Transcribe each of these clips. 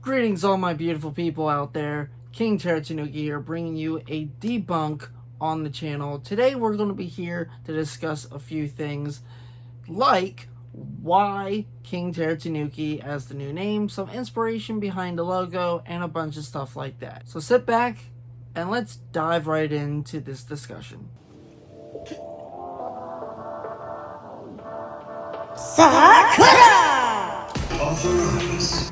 Greetings, all my beautiful people out there. King Teratanuki here, bringing you a debunk on the channel. Today, we're going to be here to discuss a few things, like why King Teratanuki as the new name, some inspiration behind the logo, and a bunch of stuff like that. So sit back and let's dive right into this discussion. Sakura! Authorize.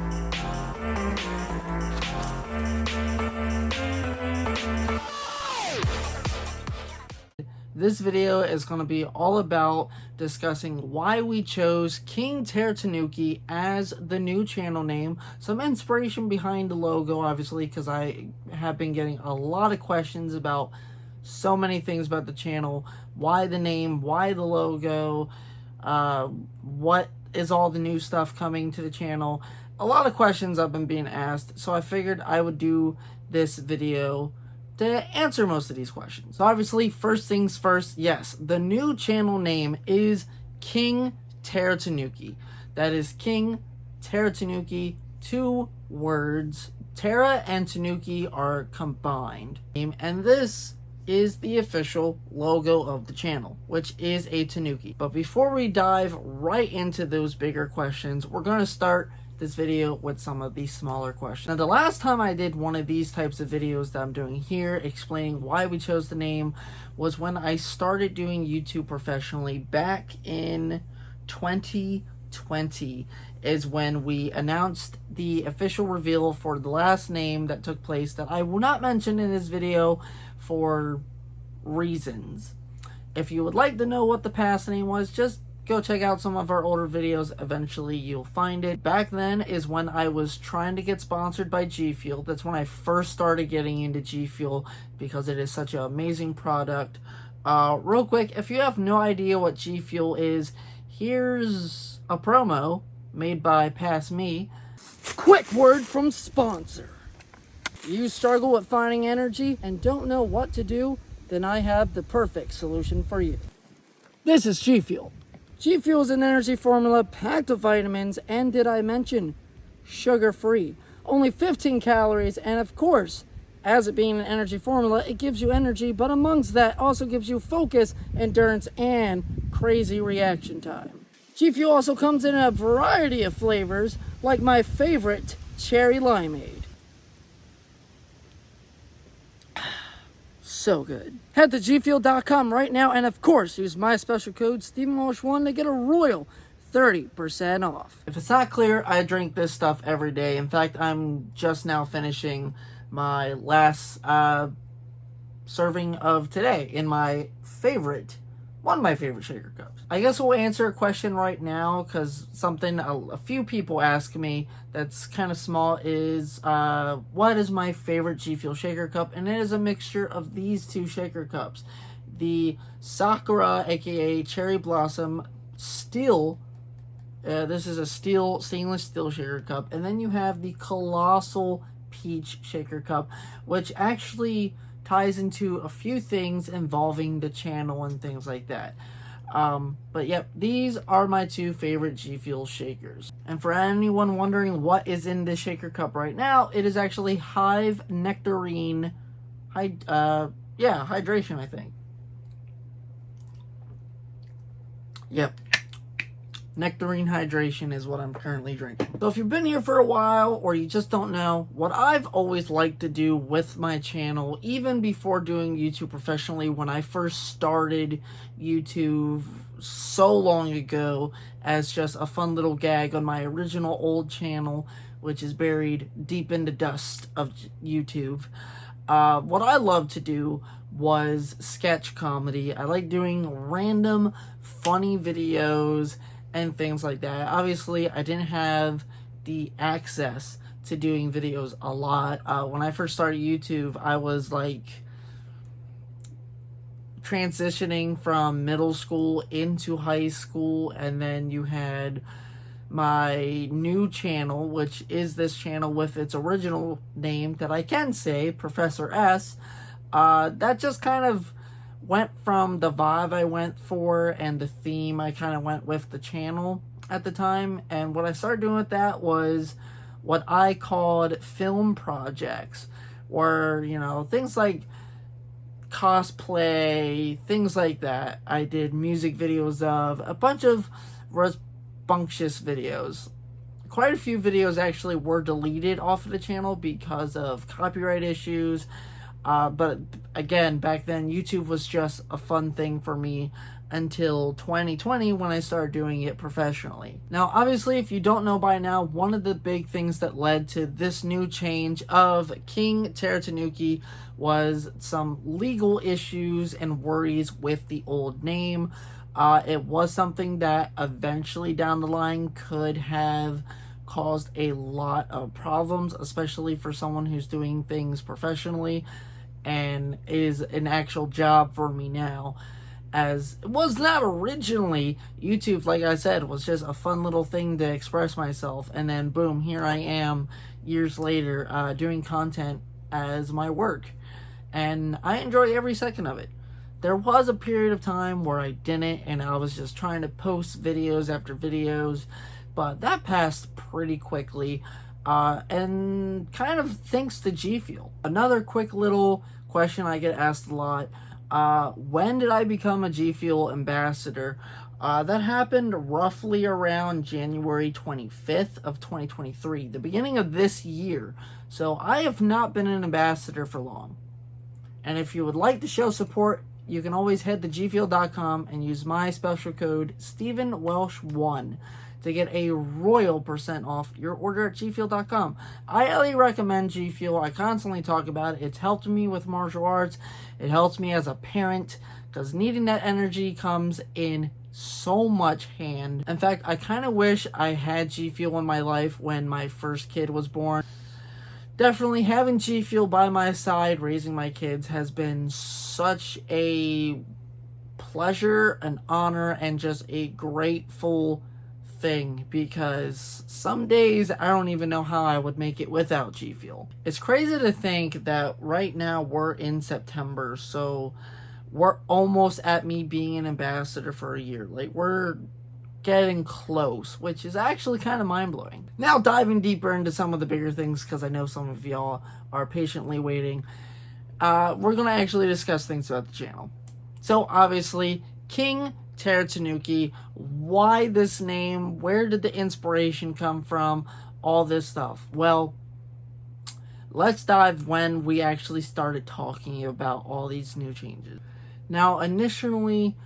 This video is going to be all about discussing why we chose King Teratanuki as the new channel name, some inspiration behind the logo, obviously, because I have been getting a lot of questions about so many things about the channel. Why the name? Why the logo? What is all the new stuff coming to the channel? A lot of questions I've been being asked, so I figured I would do this video to answer most of these questions. So obviously, first things first, yes, the new channel name is King Teratanuki. That is King Teratanuki, 2 words. Tera and Tanuki are combined. And this is the official logo of the channel, which is a Tanuki. But before we dive right into those bigger questions, we're going to start this video with some of these smaller questions. Now, the last time I did one of these types of videos that I'm doing here, explaining why we chose the name, was when I started doing YouTube professionally back in 2020 is when we announced the official reveal for the last name that took place that I will not mention in this video for reasons. If you would like to know what the past name was, just go check out some of our older videos. Eventually you'll find it. Back then is when I was trying to get sponsored by G Fuel. That's when I first started getting into G Fuel because it is such an amazing product. Real quick, if you have no idea what G Fuel is, here's a promo made by Pass Me. Quick word from sponsor. You struggle with finding energy and don't know what to do? Then I have the perfect solution for you. This is G Fuel. G Fuel is an energy formula packed with vitamins and, did I mention, sugar-free. Only 15 calories, and of course, as it being an energy formula, it gives you energy, but amongst that also gives you focus, endurance, and crazy reaction time. G Fuel also comes in a variety of flavors, like my favorite, cherry limeade. So good. Head to gfuel.com right now and of course use my special code StephenWalsh1 to get a royal 30% off. If it's not clear, I drink this stuff every day. In fact, I'm just now finishing my last serving of today in my favorite, one of my favorite shaker cups. I guess we'll answer a question right now because something a few people ask me that's kind of small is, what is my favorite G Fuel shaker cup? And it is a mixture of these 2 shaker cups. The Sakura, aka Cherry Blossom Steel. This is a stainless steel shaker cup. And then you have the Colossal Peach shaker cup, which actually ties into a few things involving the channel and things like that. But yep, these are my 2 favorite G Fuel shakers. And for anyone wondering what is in this shaker cup right now, it is actually Hive Nectarine hydration, I think. Yep. Nectarine hydration is what I'm currently drinking. So if you've been here for a while or you just don't know, what I've always liked to do with my channel, even before doing YouTube professionally, when I first started YouTube so long ago as just a fun little gag on my original old channel, which is buried deep in the dust of YouTube, what I loved to do was sketch comedy. I like doing random funny videos and things like that. Obviously, I didn't have the access to doing videos a lot. When I first started YouTube, I was like transitioning from middle school into high school, and then you had my new channel, which is this channel with its original name that I can say, Professor S. That just kind of went from the vibe I went for and the theme I kind of went with the channel at the time. And what I started doing with that was what I called film projects, where, you know, things like cosplay, things like that. I did music videos of, a bunch of rambunctious videos. Quite a few videos actually were deleted off of the channel because of copyright issues. But again, back then, YouTube was just a fun thing for me until 2020 when I started doing it professionally. Now, obviously, if you don't know by now, one of the big things that led to this new change of King Teratanuki was some legal issues and worries with the old name. It was something that eventually down the line could have caused a lot of problems, especially for someone who's doing things professionally and is an actual job for me now. As it was not originally, YouTube, like I said, was just a fun little thing to express myself, and then boom, here I am years later doing content as my work, and I enjoy every second of it. There was a period of time where I didn't, and I was just trying to post videos after videos, but that passed pretty quickly, and kind of thanks to G Fuel. Another quick little question I get asked a lot: when did I become a G Fuel ambassador? That happened roughly around January 25th of 2023, the beginning of this year. So I have not been an ambassador for long. And if you would like to show support, you can always head to gfuel.com and use my special code StephenWelsh1 to get a royal % off your order at gfuel.com. I highly recommend G Fuel. I constantly talk about it. It's helped me with martial arts. It helps me as a parent, because needing that energy comes in so much hand. In fact, I kind of wish I had G Fuel in my life when my first kid was born. Definitely having G Fuel by my side raising my kids has been such a pleasure, an honor, and just a grateful thing, because some days I don't even know how I would make it without G Fuel. It's crazy to think that right now we're in September, so we're almost at me being an ambassador for a year. Like, we're getting close, which is actually kind of mind-blowing. Now, diving deeper into some of the bigger things, because I know some of y'all are patiently waiting, we're going to actually discuss things about the channel. So, obviously, King Teratanuki, why this name, where did the inspiration come from, all this stuff. Well, let's dive when we actually started talking about all these new changes. Now, initially,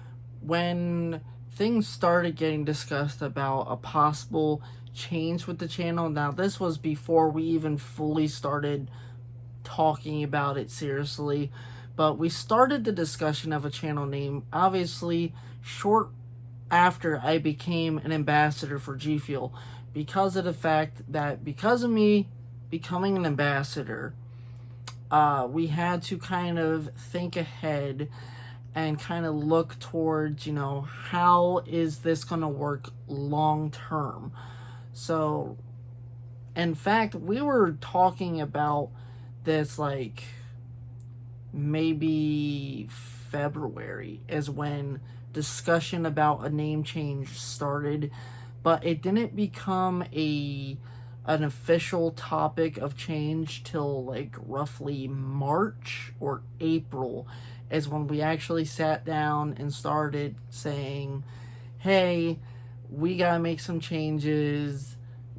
when things started getting discussed about a possible change with the channel, now this was before we even fully started talking about it seriously, but we started the discussion of a channel name, obviously, short after I became an ambassador for G Fuel, because of the fact that because of me becoming an ambassador, we had to kind of think ahead and kind of look towards, you know, how is this going to work long term. So, in fact, we were talking about this like maybe February is when discussion about a name change started, but it didn't become an official topic of change till like roughly March or April is when we actually sat down and started saying, hey, we gotta make some changes,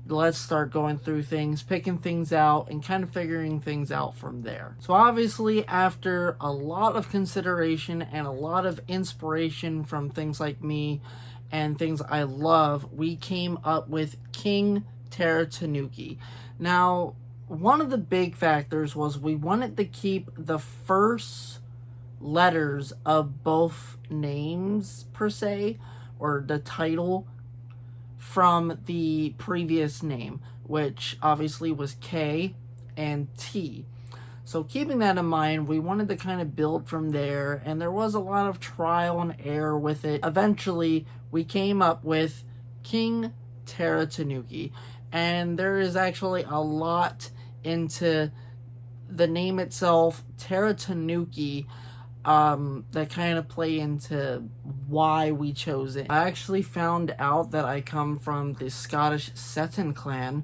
let's start going through things, picking things out, and kind of figuring things out from there. So obviously, after a lot of consideration and a lot of inspiration from things like me and things I love, we came up with King Teratanuki. Now, one of the big factors was we wanted to keep the first letters of both names, per se, or the title, from the previous name, which obviously was K and T. So keeping that in mind, we wanted to kind of build from there, and there was a lot of trial and error with it. Eventually, we came up with King Teratanuki, and there is actually a lot into the name itself, Teratanuki, that kind of play into why we chose it. I actually found out that I come from the Scottish Seton clan,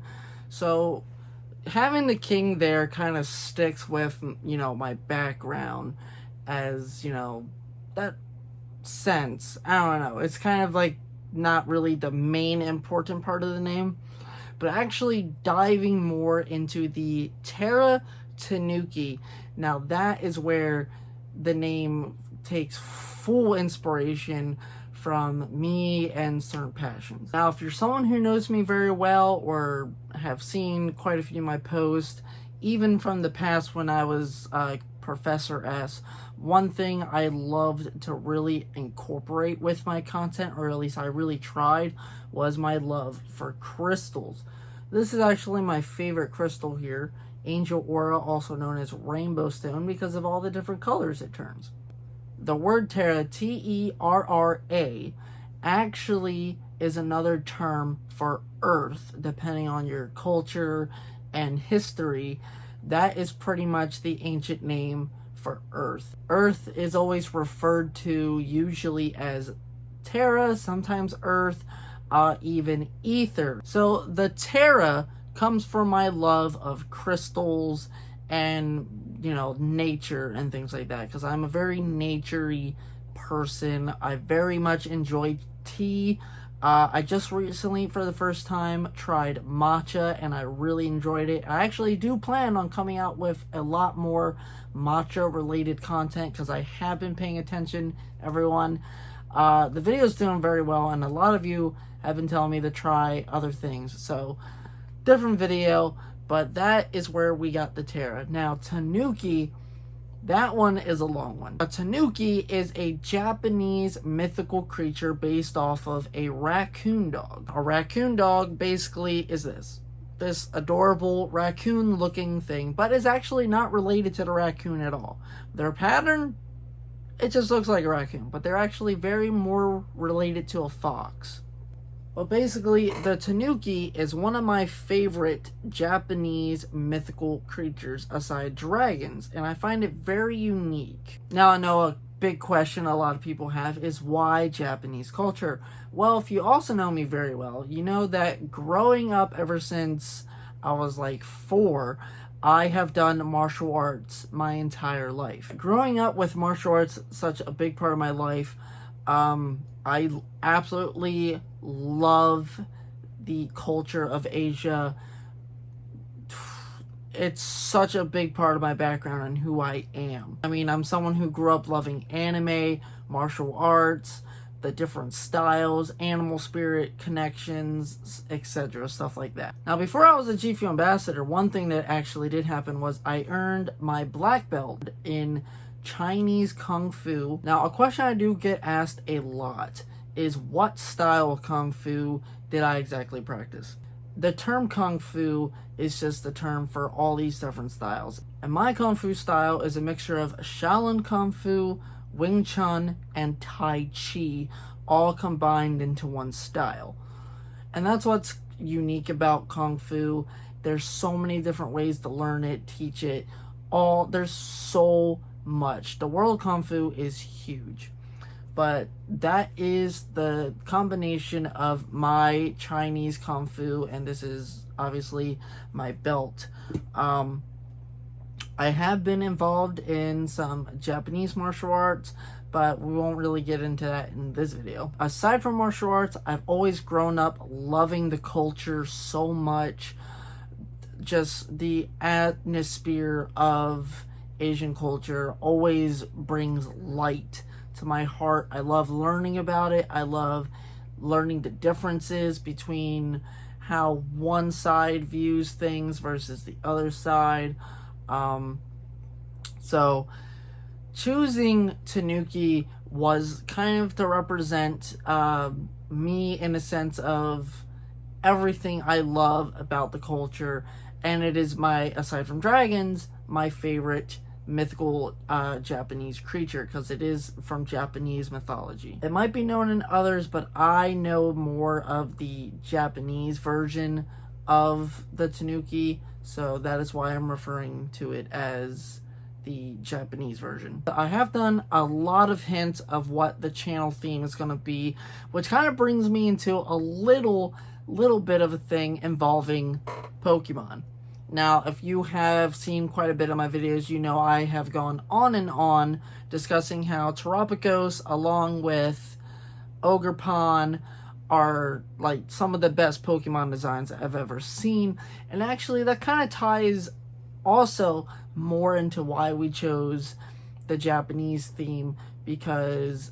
So having the king there kind of sticks with, you know, my background as, you know, that sense. I don't know. It's kind of like not really the main important part of the name, but actually diving more into the Teratanuki. Now that is where the name takes full inspiration from me and certain passions. Now, if you're someone who knows me very well or have seen quite a few of my posts, even from the past when I was Professor S, one thing I loved to really incorporate with my content, or at least I really tried, was my love for crystals. This is actually my favorite crystal here, Angel Aura, also known as Rainbow Stone, because of all the different colors it turns. The word Terra, T-E-R-R-A, actually is another term for earth, depending on your culture and history. That is pretty much the ancient name for earth. Earth is always referred to usually as Terra, sometimes earth, even ether. So the Terra comes from my love of crystals and, you know, nature and things like that, because I'm a very nature-y person. I very much enjoy tea. I just recently, for the first time, tried matcha, and I really enjoyed it. I actually do plan on coming out with a lot more matcha-related content, because I have been paying attention, everyone. The video's doing very well, and a lot of you have been telling me to try other things. So, different video, but that is where we got the Terra. Now, Tanuki, that one is a long one. A Tanuki is a Japanese mythical creature based off of a raccoon dog. A raccoon dog basically is this adorable raccoon looking thing, but is actually not related to the raccoon at all. Their pattern, it just looks like a raccoon, but they're actually very more related to a fox. But basically, the Tanuki is one of my favorite Japanese mythical creatures aside dragons, and I find it very unique. Now, I know a big question a lot of people have is why Japanese culture? Well, if you also know me very well, you know that growing up ever since I was like 4, I have done martial arts my entire life. Growing up with martial arts such a big part of my life, I absolutely love the culture of Asia. It's such a big part of my background and who I am. I mean, I'm someone who grew up loving anime, martial arts, the different styles, animal spirit connections, etc., stuff like that. Now, before I was a GFU ambassador, one thing that actually did happen was I earned my black belt in Chinese Kung Fu. Now, a question I do get asked a lot is what style of Kung Fu did I exactly practice? The term Kung Fu is just the term for all these different styles. And my Kung Fu style is a mixture of Shaolin Kung Fu, Wing Chun, and Tai Chi, all combined into one style. And that's what's unique about Kung Fu. There's so many different ways to learn it, teach it. There's so much. The world of Kung Fu is huge. But that is the combination of my Chinese Kung Fu, and this is obviously my belt. I have been involved in some Japanese martial arts, but we won't really get into that in this video. Aside from martial arts, I've always grown up loving the culture so much. Just the atmosphere of Asian culture always brings light to my heart. I love learning about it. I love learning the differences between how one side views things versus the other side. So choosing Tanuki was kind of to represent me in a sense of everything I love about the culture, and it is my, aside from dragons, my favorite mythical Japanese creature, because it is from Japanese mythology. It might be known in others, but I know more of the Japanese version of the Tanuki, so that is why I'm referring to it as the Japanese version. I have done a lot of hints of what the channel theme is going to be, which kind of brings me into a little little bit of a thing involving Pokemon. Now, if you have seen quite a bit of my videos, you know I have gone on and on discussing how Terapagos, along with Ogerpon, are like some of the best Pokemon designs I've ever seen. And actually, that kind of ties also more into why we chose the Japanese theme, because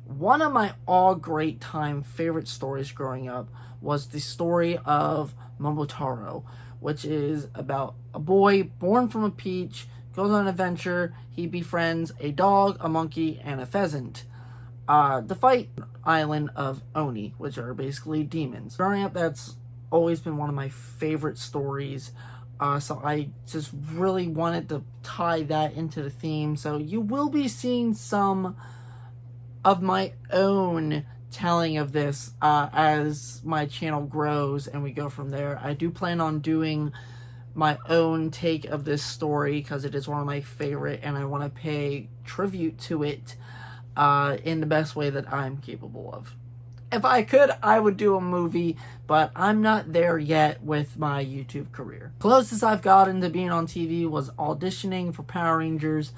one of my all great time favorite stories growing up was the story of Momotaro, which is about a boy born from a peach, goes on an adventure, he befriends a dog, a monkey, and a pheasant to fight island of Oni, which are basically demons. Growing up, that's always been one of my favorite stories. So I just really wanted to tie that into the theme. So you will be seeing some of my own telling of this as my channel grows and we go from there. I do plan on doing my own take of this story because it is one of my favorite, and I want to pay tribute to it in the best way that I'm capable of. If I could, I would do a movie, but I'm not there yet with my YouTube career. Closest I've gotten to being on TV was auditioning for Power Rangers,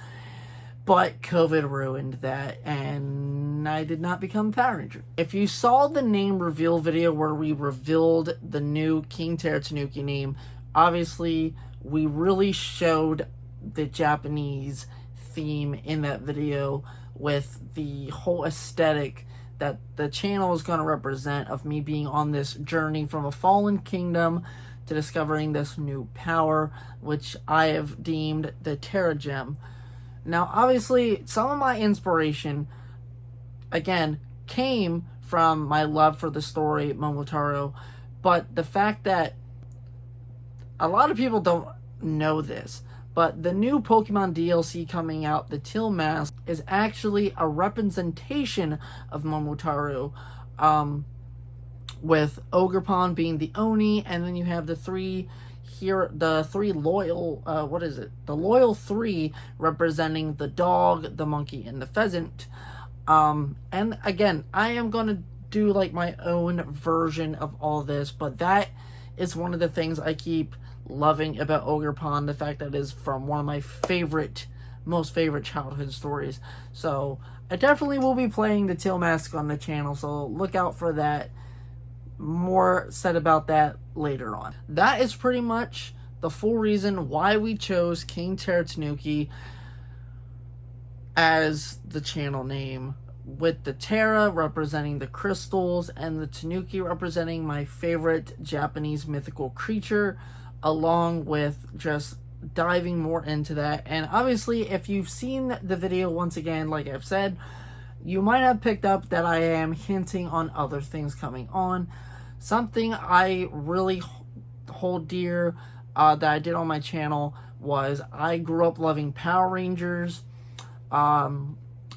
but COVID ruined that, and I did not become a Power Ranger. If you saw the name reveal video where we revealed the new King Teratanuki name, obviously we really showed the Japanese theme in that video with the whole aesthetic that the channel is going to represent, of me being on this journey from a fallen kingdom to discovering this new power, which I have deemed the Terra Gem. Now, obviously, some of my inspiration, again, came from my love for the story Momotaro, but the fact that a lot of people don't know this, but the new Pokemon DLC coming out, the Teal Mask, is actually a representation of Momotaro, with Ogerpon being the Oni, and then you have the three loyal, the loyal three representing the dog, the monkey, and the pheasant. And again, I am going to do like my own version of all this, but that is one of the things I keep loving about Ogerpon, the fact that it is from one of my most favorite childhood stories. So I definitely will be playing the Teal Mask on the channel, so look out for that. More said about that later on. That is pretty much the full reason why we chose King Teratanuki as the channel name, with the Terra representing the crystals and the Tanuki representing my favorite Japanese mythical creature, along with just diving more into that. And obviously, if you've seen the video, once again, like I've said, you might have picked up that I am hinting on other things coming on. Something I really hold dear that I did on my channel was I grew up loving Power Rangers. I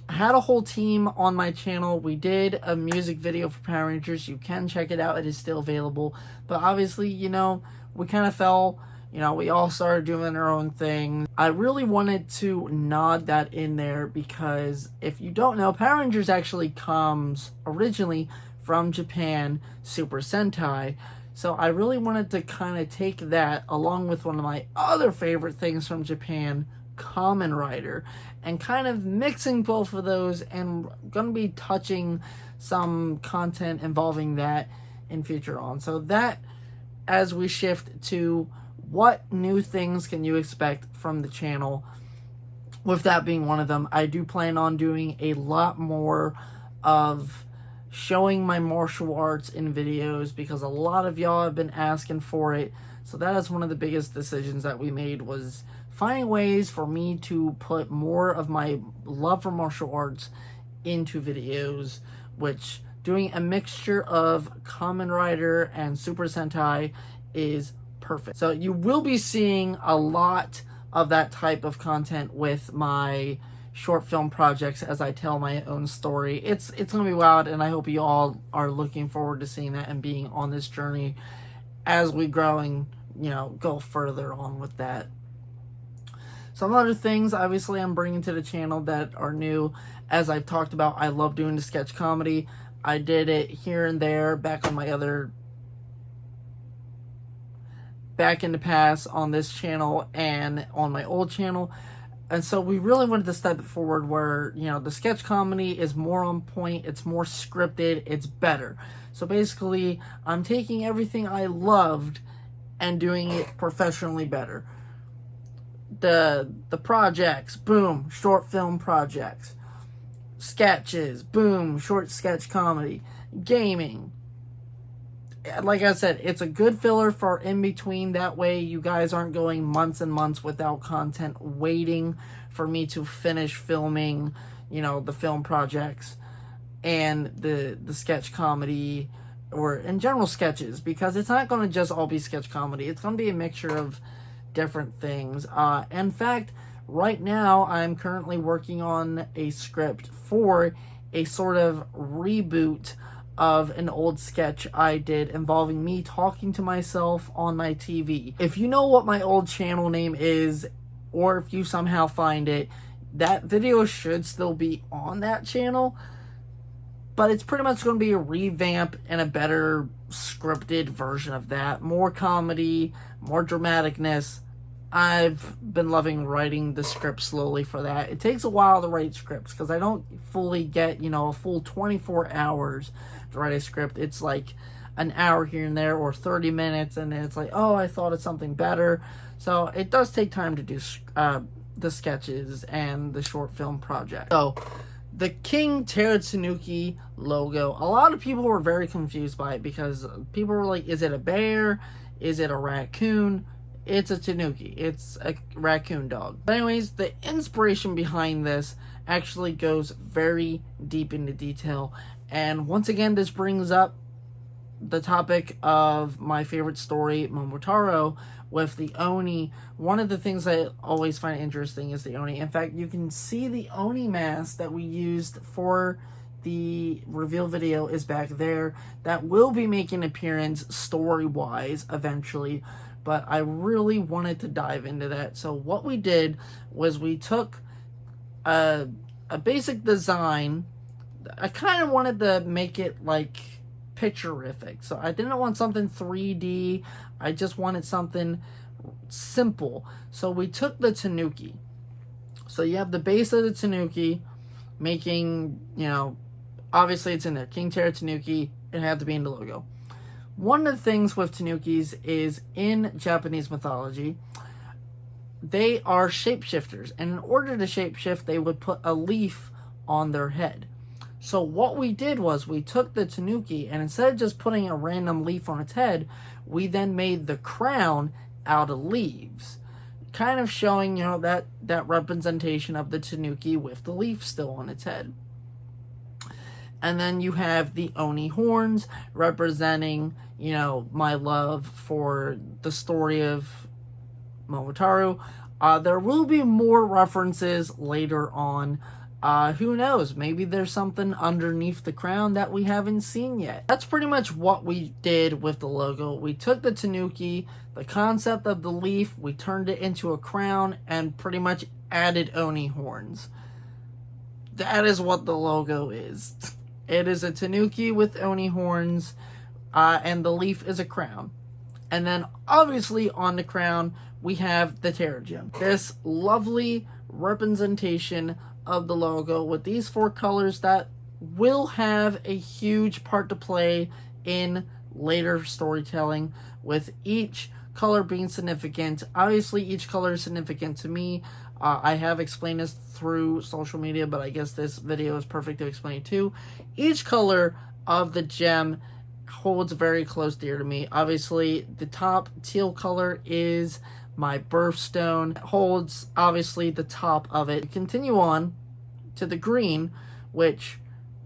had a whole team on my channel. We did a music video for Power Rangers. You can check it out. It is still available. But obviously, you know, we kind of fell, you know, we all started doing our own thing. I really wanted to nod that in there because if you don't know, Power Rangers actually comes originally from Japan, Super Sentai. So I really wanted to kind of take that along with one of my other favorite things from Japan, Kamen Rider, and kind of mixing both of those, and going to be touching some content involving that in future on. So that, as we shift to what new things can you expect from the channel, with that being one of them, I do plan on doing a lot more of showing my martial arts in videos because a lot of y'all have been asking for it. So that is one of the biggest decisions that we made, was finding ways for me to put more of my love for martial arts into videos, which doing a mixture of Kamen Rider and Super Sentai is perfect. So you will be seeing a lot of that type of content with my short film projects as I tell my own story. It's gonna be wild, and I hope you all are looking forward to seeing that and being on this journey as we grow and, you know, go further on with that. Some other things, obviously, I'm bringing to the channel that are new. As I've talked about, I love doing the sketch comedy. I did it here and there back on my other back in the past on this channel and on my old channel. And so we really wanted to step it forward where, you know, the sketch comedy is more on point, it's more scripted, it's better. So basically, I'm taking everything I loved and doing it professionally better. The projects, boom, short film projects. Sketches, boom, short sketch comedy. Gaming. Like I said, it's a good filler for in between. That way you guys aren't going months and months without content, waiting for me to finish filming, you know, the film projects and the sketch comedy, or in general sketches, because it's not going to just all be sketch comedy. It's going to be a mixture of different things. In fact, right now I'm currently working on a script for a sort of reboot of an old sketch I did involving me talking to myself on my TV. If you know what my old channel name is, or if you somehow find it, that video should still be on that channel, but it's pretty much going to be a revamp and a better scripted version of that. More comedy, more dramaticness. I've been loving writing the script slowly for that. It takes a while to write scripts because I don't fully get, you know, a full 24 hours to write a script. It's like an hour here and there, or 30 minutes, and then it's like, oh, I thought of something better. So it does take time to do the sketches and the short film project. So the King Teratanuki logo, a lot of people were very confused by it because people were like, is it a bear? Is it a raccoon? It's a tanuki. It's a raccoon dog. But anyways, the inspiration behind this actually goes very deep into detail. And once again, this brings up the topic of my favorite story, Momotaro, with the Oni. One of the things I always find interesting is the Oni. In fact, you can see the Oni mask that we used for the reveal video is back there. That will be making an appearance story-wise eventually, but I really wanted to dive into that. So what we did was we took a basic design. I kind of wanted to make it like picturific. So I didn't want something 3D. I just wanted something simple. So we took the Tanuki. So you have the base of the Tanuki, making, you know, obviously it's in there. King Teratanuki, it had to be in the logo. One of the things with Tanukis is, in Japanese mythology, they are shapeshifters. And in order to shapeshift, they would put a leaf on their head. So what we did was we took the Tanuki, and instead of just putting a random leaf on its head, we then made the crown out of leaves. Kind of showing, you know, that representation of the Tanuki with the leaf still on its head. And then you have the Oni horns representing, you know, my love for the story of Momotaro. There will be more references later on. Who knows? Maybe there's something underneath the crown that we haven't seen yet. That's pretty much what we did with the logo. We took the Tanuki, the concept of the leaf, we turned it into a crown, and pretty much added Oni horns. That is what the logo is. It is a Tanuki with Oni horns, and the leaf is a crown. And then, obviously, on the crown, we have the Terra Gem. This lovely representation of the logo with these 4 colors that will have a huge part to play in later storytelling, with each color being significant. Obviously, each color is significant to me. I have explained this through social media, but I guess this video is perfect to explain it too. Each color of the gem holds very close dear to me. Obviously, the top teal color is my birthstone. It holds, obviously, the top of it. Continue on to the green, which,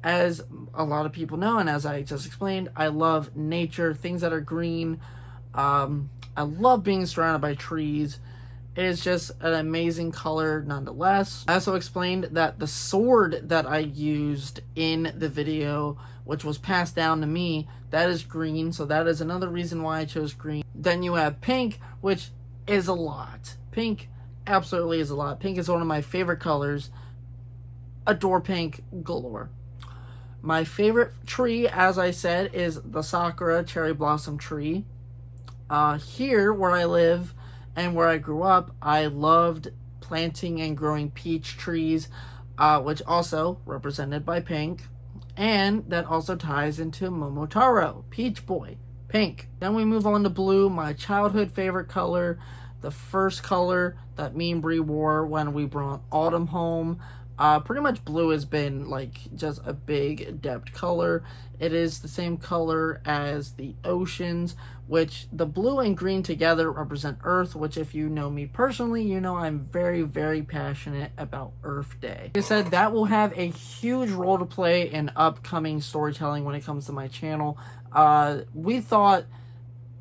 as a lot of people know, and as I just explained, I love nature, things that are green. I love being surrounded by trees. It is just an amazing color nonetheless. I also explained that the sword that I used in the video, which was passed down to me, that is green. So that is another reason why I chose green. Then you have pink, which is a lot. Pink absolutely is a lot. Pink is one of my favorite colors. Adore pink galore. My favorite tree, as I said, is the Sakura cherry blossom tree. Here where I live and where I grew up, I loved planting and growing peach trees, which also represented by pink, and that also ties into Momotaro, Peach Boy, pink. Then we move on to blue, my childhood favorite color, the first color that me and Bree wore when we brought Autumn home. Pretty much blue has been like just a big adept color. It is the same color as the oceans, which the blue and green together represent Earth, which if you know me personally, you know I'm very, very passionate about Earth Day. Like I said, that will have a huge role to play in upcoming storytelling when it comes to my channel. We thought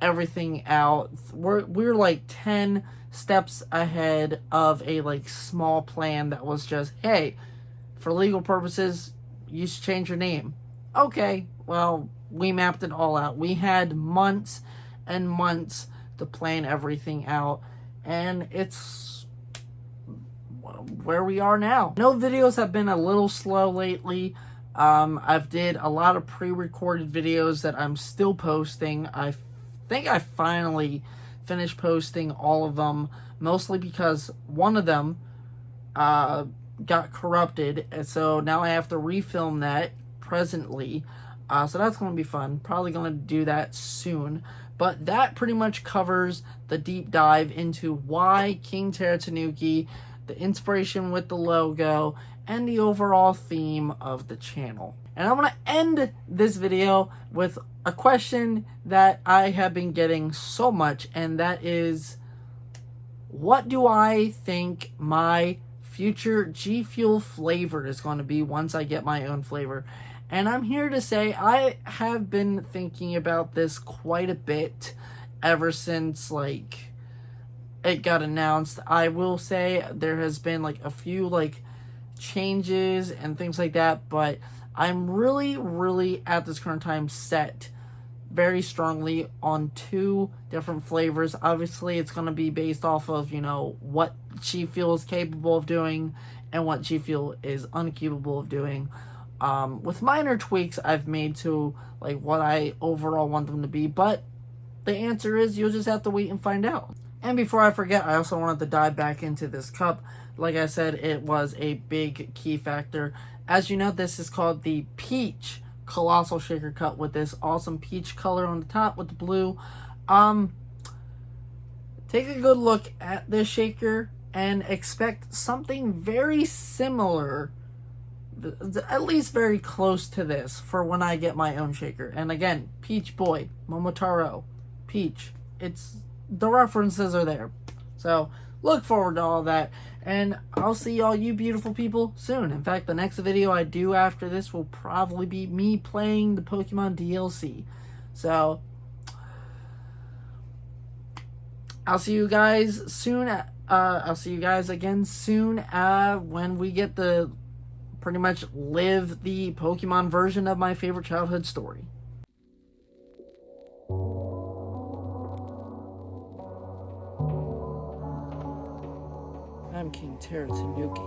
everything out. We're like 10 steps ahead of a like small plan that was just, hey, for legal purposes, you should change your name. Okay, well, we mapped it all out. We had months and months to plan everything out, and it's where we are now. No, videos have been a little slow lately. I've did a lot of pre-recorded videos that I'm still posting. I think I finally finished posting all of them, mostly because one of them got corrupted, and so now I have to refilm that presently. So that's going to be fun. Probably going to do that soon. But that pretty much covers the deep dive into why King Teratanuki, the inspiration with the logo, and the overall theme of the channel. And I want to end this video with a question that I have been getting so much, and that is, what do I think my future G Fuel flavor is going to be once I get my own flavor? And I'm here to say I have been thinking about this quite a bit ever since like it got announced. I will say there has been like a few like changes and things like that, but I'm really at this current time set very strongly on 2 different flavors. Obviously it's going to be based off of, you know, what G Fuel is capable of doing and what G Fuel is incapable of doing, with minor tweaks I've made to like what I overall want them to be. But the answer is you'll just have to wait and find out. And before I forget, I also wanted to dive back into this cup. Like I said, it was a big key factor. As you know, this is called the Peach Colossal Shaker Cup with this awesome peach color on the top with the blue. Take a good look at this shaker and expect something very similar, at least very close to this, for when I get my own shaker. And again, Peach Boy, Momotaro, Peach. It's, the references are there. So look forward to all that. And I'll see all you beautiful people soon. In fact, the next video I do after this will probably be me playing the Pokemon DLC. So I'll see you guys soon. I'll see you guys again soon when we get to pretty much live the Pokemon version of my favorite childhood story. I'm King Teratanuki.